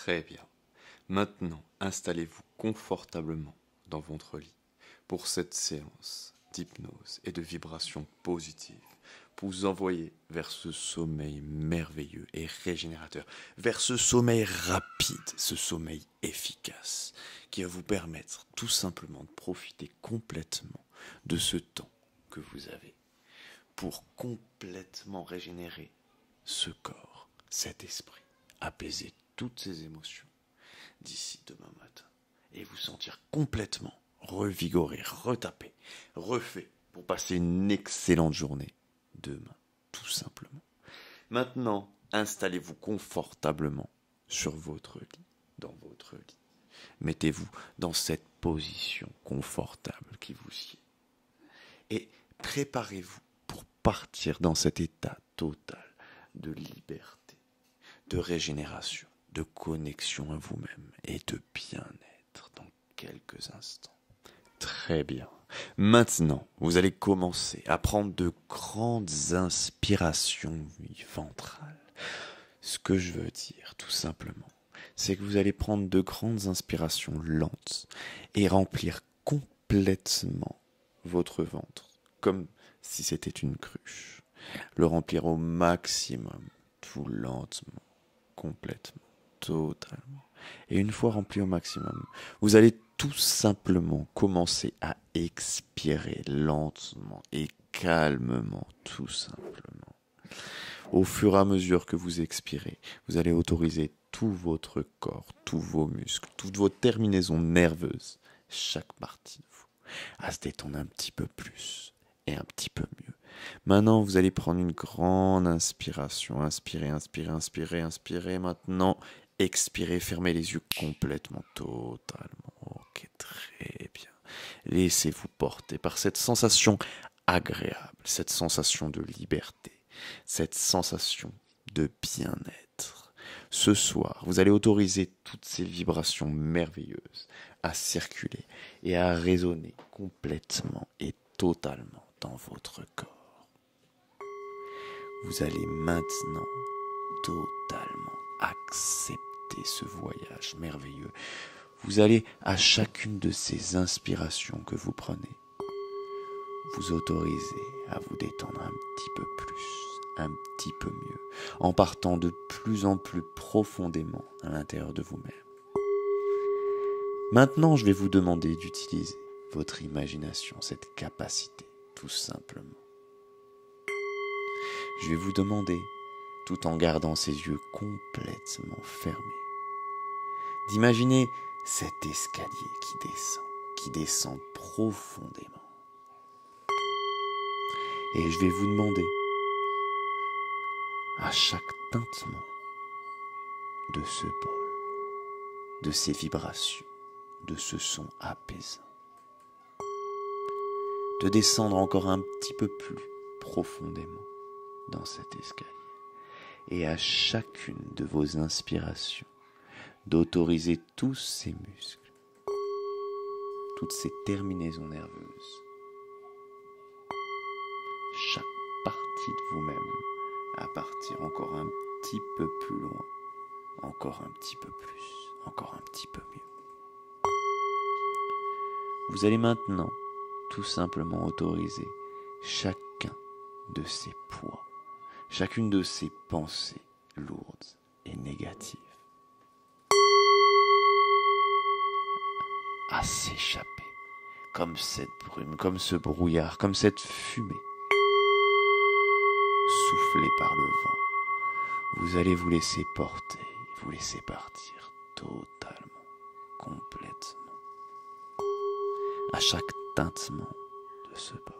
Très bien. Maintenant, installez-vous confortablement dans votre lit pour cette séance d'hypnose et de vibrations positives pour vous envoyer vers ce sommeil merveilleux et régénérateur, vers ce sommeil rapide, ce sommeil efficace qui va vous permettre tout simplement de profiter complètement de ce temps que vous avez pour complètement régénérer ce corps, cet esprit, apaiser toutes ces émotions d'ici demain matin et vous sentir complètement revigoré, retapé, refait pour passer une excellente journée demain, tout simplement. Maintenant, installez-vous confortablement sur votre lit, dans votre lit. Mettez-vous dans cette position confortable qui vous sied. Et préparez-vous pour partir dans cet état total de liberté, de régénération, de connexion à vous-même et de bien-être dans quelques instants. Très bien. Maintenant, vous allez commencer à prendre de grandes inspirations ventrales. Ce que je veux dire, tout simplement, c'est que vous allez prendre de grandes inspirations lentes et remplir complètement votre ventre, comme si c'était une cruche. Le remplir au maximum, tout lentement, complètement, totalement. Et une fois rempli au maximum, vous allez tout simplement commencer à expirer lentement et calmement, tout simplement. Au fur et à mesure que vous expirez, vous allez autoriser tout votre corps, tous vos muscles, toutes vos terminaisons nerveuses, chaque partie de vous, à se détendre un petit peu plus et un petit peu mieux. Maintenant, vous allez prendre une grande inspiration. Inspirez, inspirez, inspirez, inspirez. Maintenant, expirez, fermez les yeux complètement, totalement. Ok, très bien. Laissez-vous porter par cette sensation agréable, cette sensation de liberté, cette sensation de bien-être. Ce soir, vous allez autoriser toutes ces vibrations merveilleuses à circuler et à résonner complètement et totalement dans votre corps. Vous allez maintenant totalement accepter ce voyage merveilleux. Vous allez, à chacune de ces inspirations que vous prenez, vous autoriser à vous détendre un petit peu plus, un petit peu mieux, en partant de plus en plus profondément à l'intérieur de vous-même. Maintenant, je vais vous demander d'utiliser votre imagination, cette capacité, tout simplement. Je vais vous demander, tout en gardant ces yeux complètement fermés, d'imaginer cet escalier qui descend profondément. Et je vais vous demander, à chaque tintement de ce bol, de ces vibrations, de ce son apaisant, de descendre encore un petit peu plus profondément dans cet escalier. Et à chacune de vos inspirations, d'autoriser tous ces muscles, toutes ces terminaisons nerveuses, chaque partie de vous-même à partir encore un petit peu plus loin, encore un petit peu plus, encore un petit peu mieux. Vous allez maintenant tout simplement autoriser chacun de ces poids, chacune de ces pensées lourdes et négatives à s'échapper, comme cette brume, comme ce brouillard, comme cette fumée, soufflée par le vent. Vous allez vous laisser porter, vous laisser partir totalement, complètement, à chaque tintement de ce bol.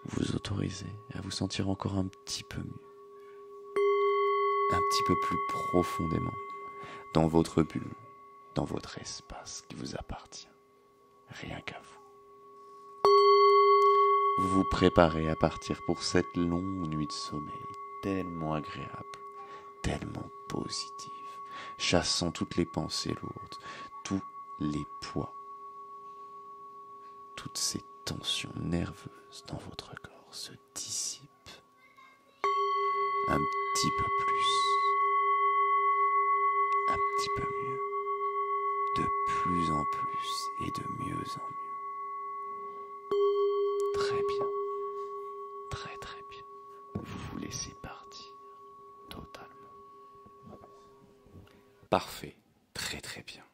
Vous autorisez à vous sentir encore un petit peu mieux, un petit peu plus profondément, dans votre bulle, dans votre espace qui vous appartient, rien qu'à vous. Vous vous préparez à partir pour cette longue nuit de sommeil, tellement agréable, tellement positive, chassant toutes les pensées lourdes, tous les poids, toutes ces tensions nerveuses dans votre corps se dissipent un petit peu plus. petit peu mieux, de plus en plus et de mieux en mieux. Très bien, très très bien. Vous vous laissez partir totalement. Parfait, très très bien.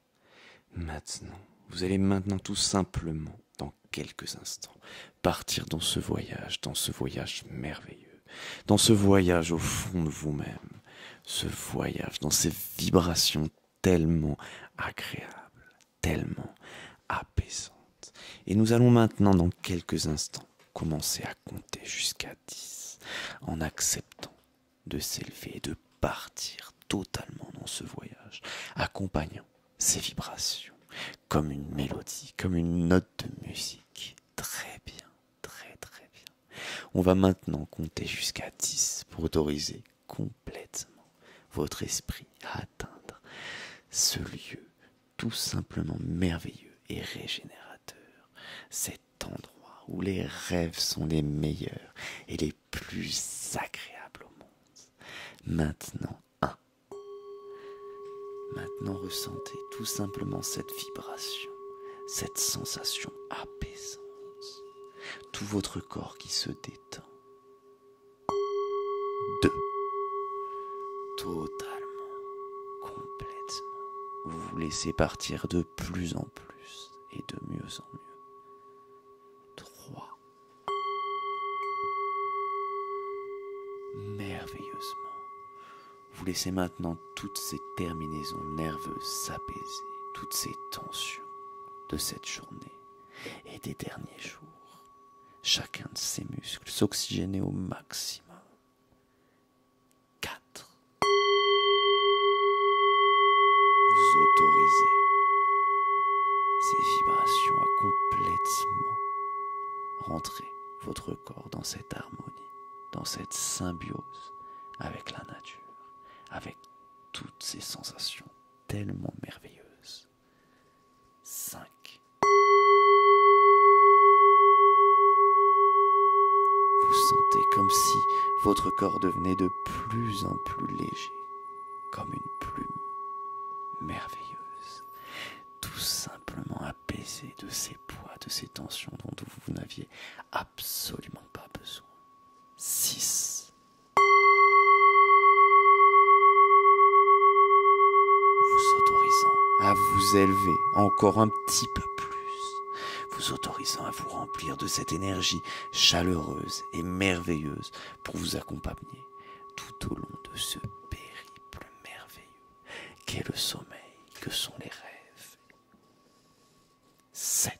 Maintenant, vous allez maintenant tout simplement, dans quelques instants, partir dans ce voyage merveilleux, dans ce voyage au fond de vous-même, ce voyage dans ces vibrations tellement agréables, tellement apaisantes. Et nous allons maintenant, dans quelques instants, commencer à compter jusqu'à 10, en acceptant de s'élever et de partir totalement dans ce voyage, accompagnant ces vibrations comme une mélodie, comme une note de musique. Très bien, très très bien. On va maintenant compter jusqu'à 10 pour autoriser complètement votre esprit à atteindre ce lieu tout simplement merveilleux et régénérateur. Cet endroit où les rêves sont les meilleurs et les plus agréables au monde. Maintenant, Maintenant, ressentez tout simplement cette vibration, cette sensation apaisante. Tout votre corps qui se détend. 2. Totalement, complètement. Vous vous laissez partir de plus en plus et de mieux en mieux. 3. Merveilleusement. Vous laissez maintenant toutes ces terminaisons nerveuses s'apaiser, toutes ces tensions de cette journée et des derniers jours. Chacun de ces muscles s'oxygéner au maximum. 4. Vous autorisez ces vibrations à complètement rentrer votre corps dans cette harmonie, dans cette symbiose avec la nature, avec toutes ces sensations tellement merveilleuses. 5. Vous sentez comme si votre corps devenait de plus en plus léger, comme une plume merveilleuse, tout simplement apaisé de ces poids, de ces tensions dont vous n'aviez absolument pas besoin. 6. Vous autorisant à vous élever encore un petit peu plus, vous autorisant à vous remplir de cette énergie chaleureuse et merveilleuse pour vous accompagner tout au long de ce périple merveilleux qu'est le sommeil, que sont les rêves. 7.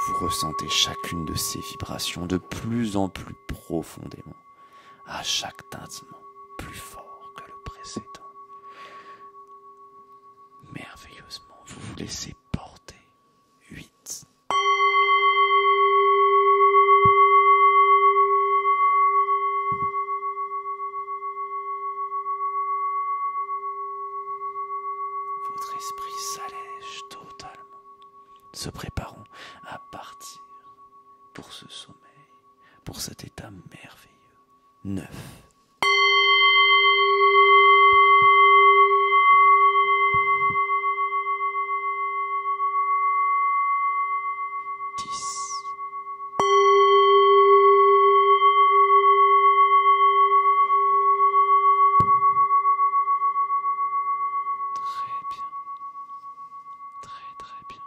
Vous ressentez chacune de ces vibrations de plus en plus profondément, à chaque tintement plus fort que le précédent. Merveilleusement, vous vous laissez porter. 8. 9. Votre esprit s'allège totalement, se préparant à partir pour ce sommeil, pour cet état merveilleux. 9. 10. Très bien. Très très bien.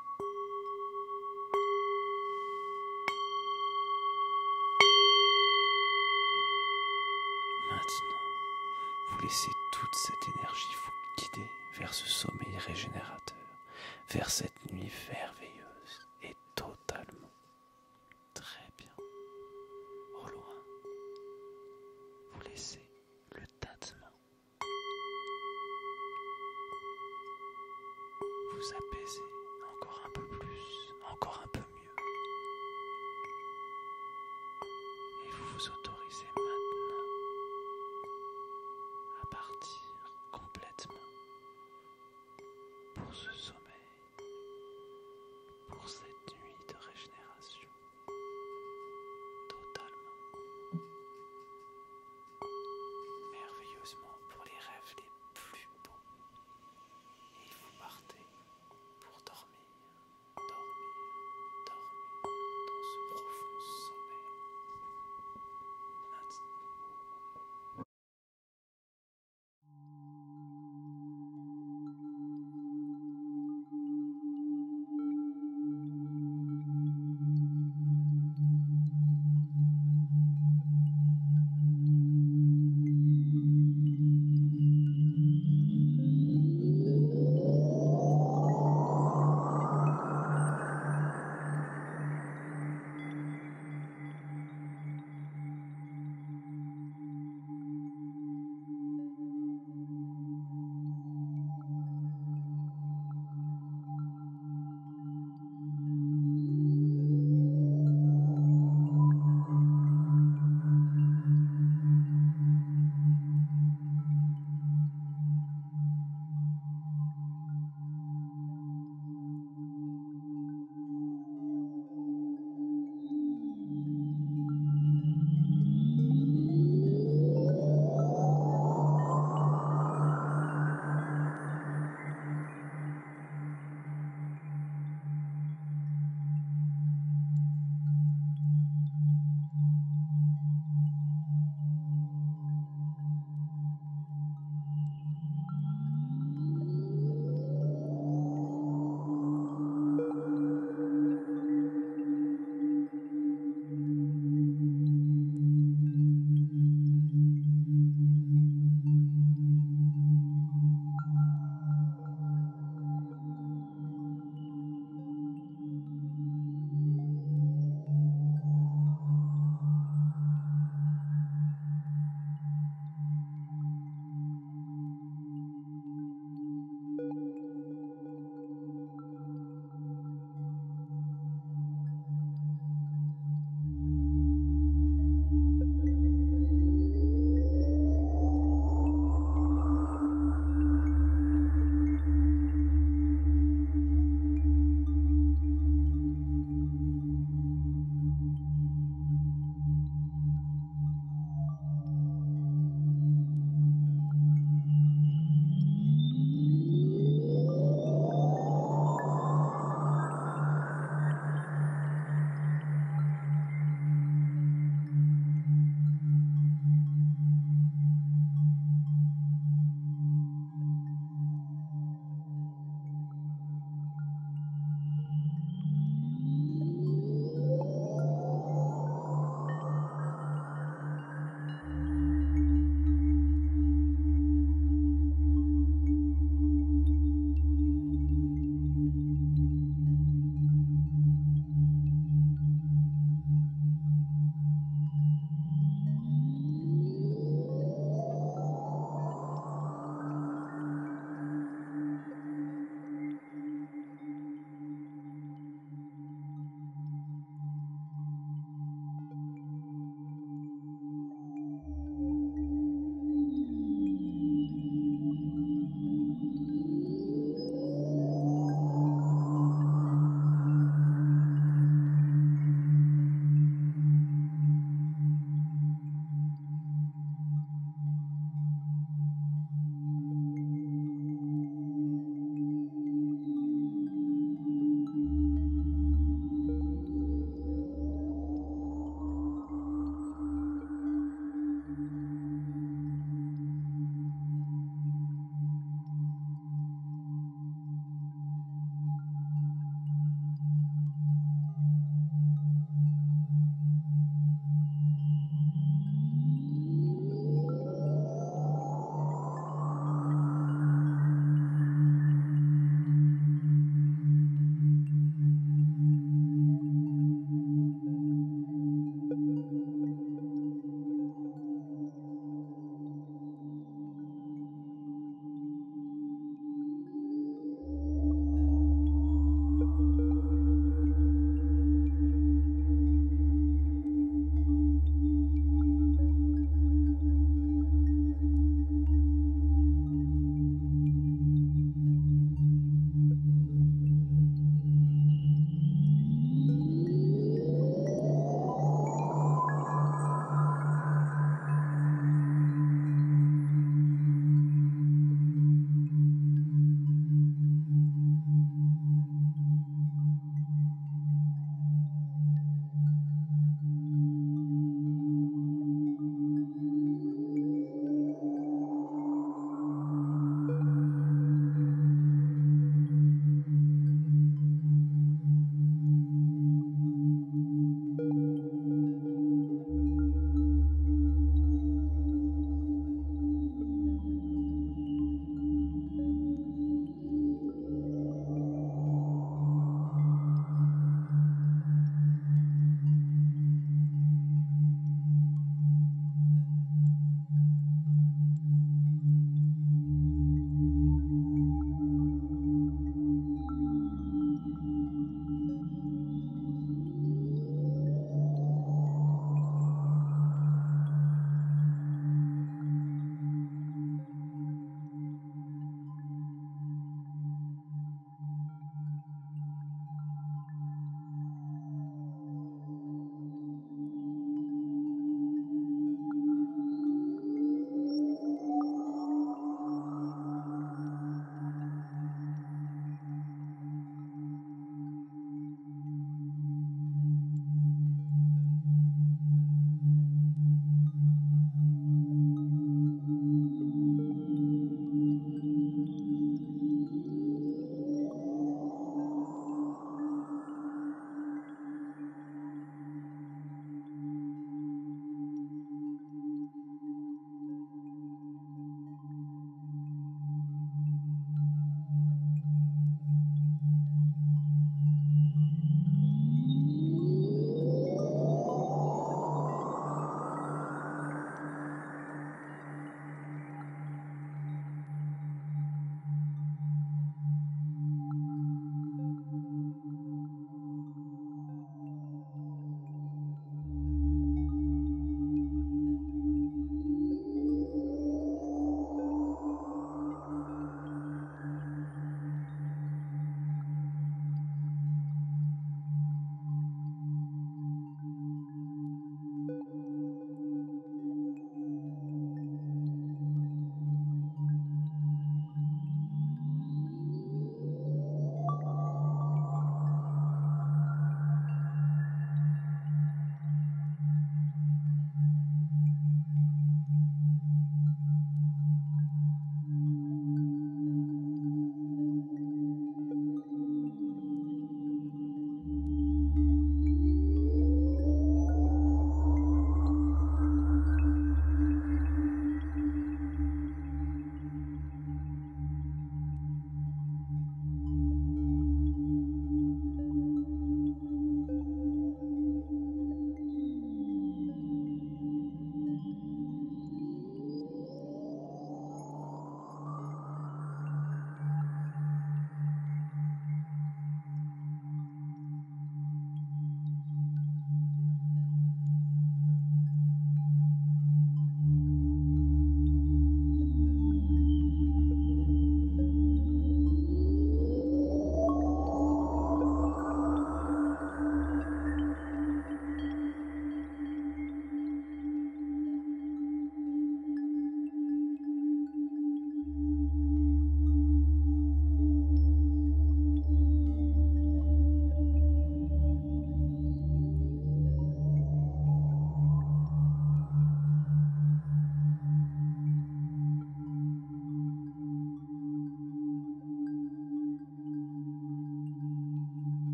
Maintenant, vous laissez toute cette énergie vous guider vers ce sommeil régénérateur, vers cette nuit merveilleuse et totalement. Très bien. Au loin, vous laissez le tâtement vous apaiser encore un peu plus, encore un peu mieux. Et vous vous autorisez maintenant à partir complètement pour ce sommeil